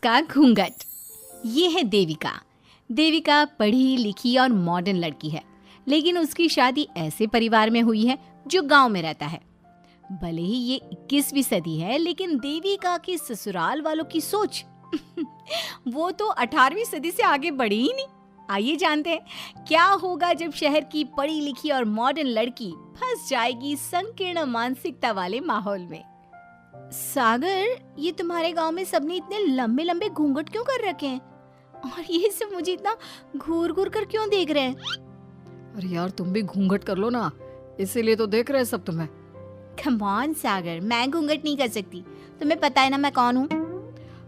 का घूंघट। ये है देविका। देविका पढ़ी लिखी और मॉडर्न लड़की है, लेकिन उसकी शादी ऐसे परिवार में हुई है जो गांव में रहता है। भले ही ये 21वीं सदी है, लेकिन देविका की ससुराल वालों की सोच वो तो 18वीं सदी से आगे बढ़ी ही नहीं। आइए जानते हैं क्या होगा जब शहर की पढ़ी लिखी और मॉडर्न लड़की फंस जाएगी संकीर्ण मानसिकता वाले माहौल में। सागर, ये तुम्हारे गांव में सबने इतने लंबे लंबे घूंघट क्यों कर रखे हैं? और ये सब मुझे इतना घूर घूर कर क्यों देख रहे हैं? अरे यार, तुम भी घूंघट कर लो ना, इसीलिए तो देख रहे हैं सब तुम्हें। कम ऑन सागर, मैं घूंघट नहीं कर सकती। तुम्हें पता है ना मैं कौन हूँ।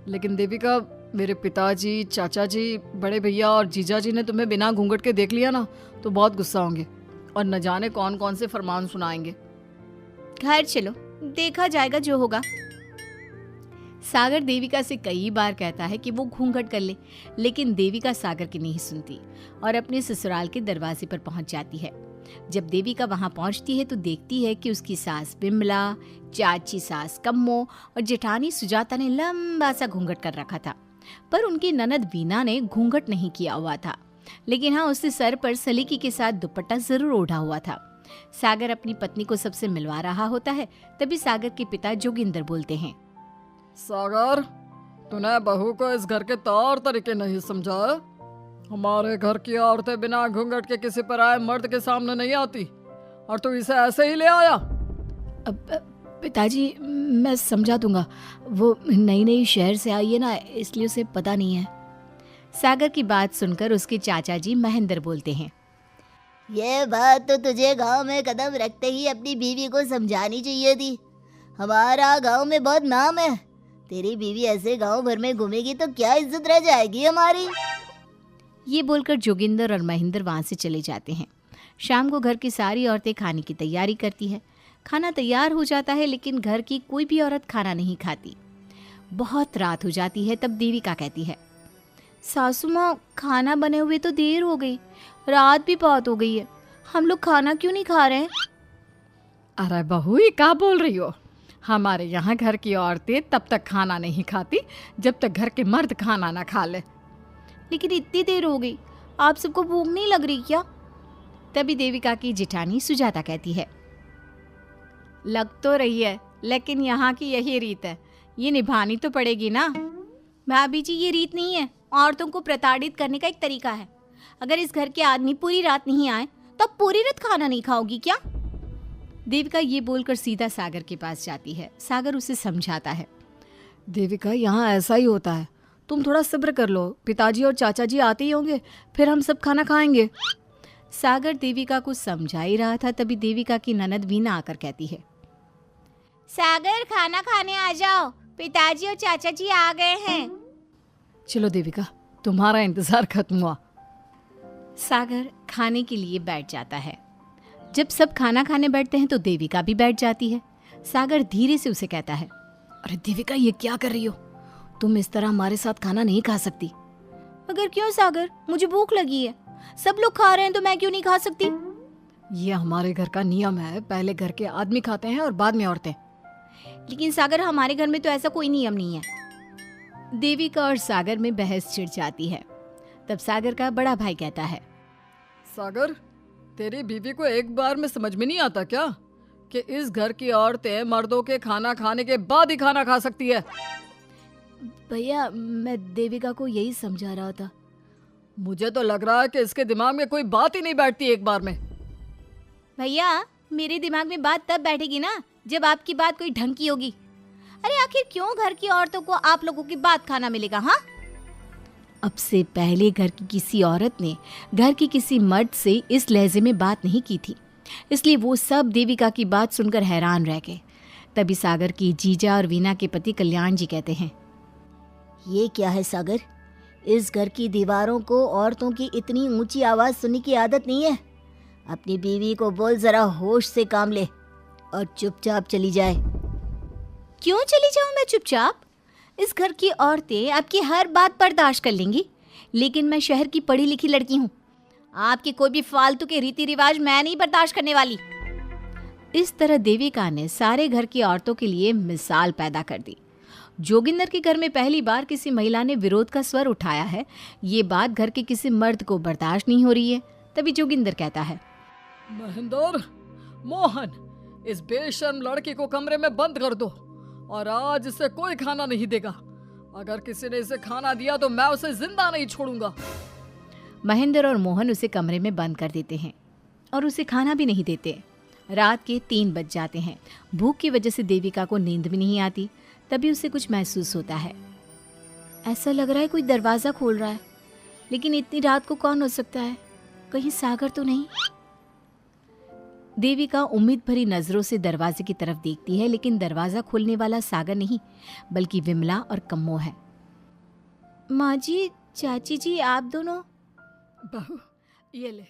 लेकिन देविका, मेरे पिताजी, चाचा जी, बड़े भैया और जीजा जी ने तुम्हें बिना घूंघट के देख लिया ना तो बहुत गुस्सा होंगे और न जाने कौन कौन से फरमान सुनाएंगे। घर चलो, देखा जाएगा जो होगा। सागर देविका से कई बार कहता है कि वो घूंघट कर ले, लेकिन देविका सागर की नहीं सुनती और अपने ससुराल के दरवाजे पर पहुंच जाती है। जब देविका वहां पहुंचती है तो देखती है कि उसकी सास बिमला, चाची सास कम्मो और जेठानी सुजाता ने लंबा सा घूंघट कर रखा था, पर उनकी ननद वीना ने घूंघट नहीं किया हुआ था। लेकिन हाँ, उसने सर पर सलीकी के साथ दुपट्टा जरूर ओढ़ा हुआ था। सागर अपनी पत्नी को सबसे मिलवा रहा होता है, तभी सागर के पिता जोगिंदर बोलते हैं, सागर, तूने बहू को इस घर के तौर तरीके नहीं समझा। हमारे घर की औरतें बिना घूंघट के किसी पर आए मर्द के सामने नहीं आती और तू इसे ऐसे ही ले आया। पिताजी, मैं समझा दूंगा। वो नई नई शहर से आई है ना, इसलिए उसे पता नहीं है। सागर की बात सुनकर उसके चाचा जी महेंद्र बोलते हैं, ये बात तो तुझे गांव में कदम रखते ही अपनी बीवी को समझानी चाहिए थी। हमारा गांव में बहुत नाम है। तेरी बीवी ऐसे गांव भर में घूमेगी तो क्या इज्जत रह जाएगी हमारी। ये बोलकर जोगिंदर और महेंद्र वहां से चले जाते हैं। शाम को घर की सारी औरतें खाने की तैयारी करती है। खाना तैयार हो जाता है, लेकिन घर की कोई भी औरत खाना नहीं खाती। बहुत रात हो जाती है, तब देविका कहती है, सासू माँ, खाना बने हुए तो देर हो गई, रात भी बहुत हो गई है, हम लोग खाना क्यों नहीं खा रहे हैं? अरे बहू, ये क्या बोल रही हो? हमारे यहाँ घर की औरतें तब तक खाना नहीं खाती जब तक घर के मर्द खाना ना खा ले। लेकिन इतनी देर हो गई, आप सबको भूख नहीं लग रही क्या? तभी देविका की जेठानी सुजाता कहती है, लग तो रही है, लेकिन यहाँ की यही रीत है, ये निभानी तो पड़ेगी ना। भाभी जी, ये रीत नहीं है, औरतों को प्रताड़ित करने का एक तरीका है। अगर इस घर के आदमी पूरी रात नहीं आए तो पूरी रात खाना नहीं खाओगी क्या? देविका ये बोलकर सीधा सागर के पास जाती है। सागर उसे समझाता है, देविका, यहाँ ऐसा ही होता है, तुम थोड़ा सब्र कर लो, पिताजी और चाचा जी आते ही होंगे, फिर हम सब खाना खाएंगे। सागर देविका को समझा ही रहा था, तभी देविका की ननद वीना आकर कहती है, सागर, खाना खाने आ जाओ, पिताजी और चाचा जी आ गए हैं। चलो देविका, तुम्हारा इंतजार खत्म हुआ। सागर खाने के लिए बैठ जाता है। जब सब खाना खाने बैठते हैं तो देविका भी बैठ जाती है। सागर धीरे से उसे कहता है, अरे देविका, ये क्या कर रही हो? तुम इस तरह हमारे साथ खाना नहीं खा सकती। मगर क्यों सागर, मुझे भूख लगी है, सब लोग खा रहे हैं तो मैं क्यों नहीं खा सकती? ये हमारे घर का नियम है, पहले घर के आदमी खाते हैं और बाद में औरतें। लेकिन सागर, हमारे घर में तो ऐसा कोई नियम नहीं है। देविका और सागर में बहस छिड़ जाती है। तब सागर का बड़ा भाई कहता है, सागर, तेरी बीवी को एक बार में समझ में नहीं आता क्या कि इस घर की औरतें मर्दों के खाना खाने के बाद ही खाना खा सकती है? भैया, मैं देविका को यही समझा रहा था। मुझे तो लग रहा है कि इसके दिमाग में कोई बात ही नहीं बैठती एक बार में। भैया, मेरे दिमाग में बात तब बैठेगी ना जब आपकी बात कोई ढंग की होगी। अरे आखिर क्यों घर की औरतों को आप लोगों की बात खाना मिलेगा? हाँ, अब से पहले घर की किसी औरत ने घर की किसी मर्द से इस लहजे में बात नहीं की थी, इसलिए वो सब देविका की बात सुनकर हैरान रह गए। तभी सागर की जीजा और वीना के पति कल्याण जी कहते हैं, ये क्या है सागर, इस घर की दीवारों को औरतों की इतनी ऊंची आवाज सुनने की आदत नहीं है। अपनी बीवी को बोल जरा होश से काम ले और चुपचाप चली जाए। क्यों चली जाऊं मैं चुपचाप? इस घर की औरतें आपकी हर बात बर्दाश्त कर लेंगी, लेकिन मैं शहर की पढ़ी लिखी लड़की हूँ। आपके कोई भी फालतू के रीति रिवाज मैं नहीं बर्दाश्त करने वाली। इस तरह देविका ने सारे घर की औरतों के लिए मिसाल पैदा कर दी। जोगिंदर के घर में पहली बार किसी महिला ने विरोध का स्वर उठाया है, ये बात घर के किसी मर्द को बर्दाश्त नहीं हो रही है। तभी जोगिंदर कहता है, महेंद्र, मोहन, इस बेशर्म लड़की को कमरे में बंद कर दो और आज इसे कोई खाना नहीं देगा। अगर किसी ने इसे खाना दिया तो मैं उसे जिंदा नहीं छोड़ूंगा। महेंद्र और मोहन उसे कमरे में बंद कर देते हैं और उसे खाना भी नहीं देते। रात के 3 बज जाते हैं। भूख की वजह से देविका को नींद भी नहीं आती। तभी उसे कुछ महसूस होता है। ऐसा लग रहा है कोई दरवाज़ा खोल रहा है, लेकिन इतनी रात को कौन हो सकता है? कहीं सागर तो नहीं? देविका उम्मीद भरी नजरों से दरवाजे की तरफ देखती है, लेकिन दरवाज़ा खोलने वाला सागर नहीं बल्कि विमला और कम्मो है। माँ जी, चाची जी, आप दोनों? बहू, ये ले,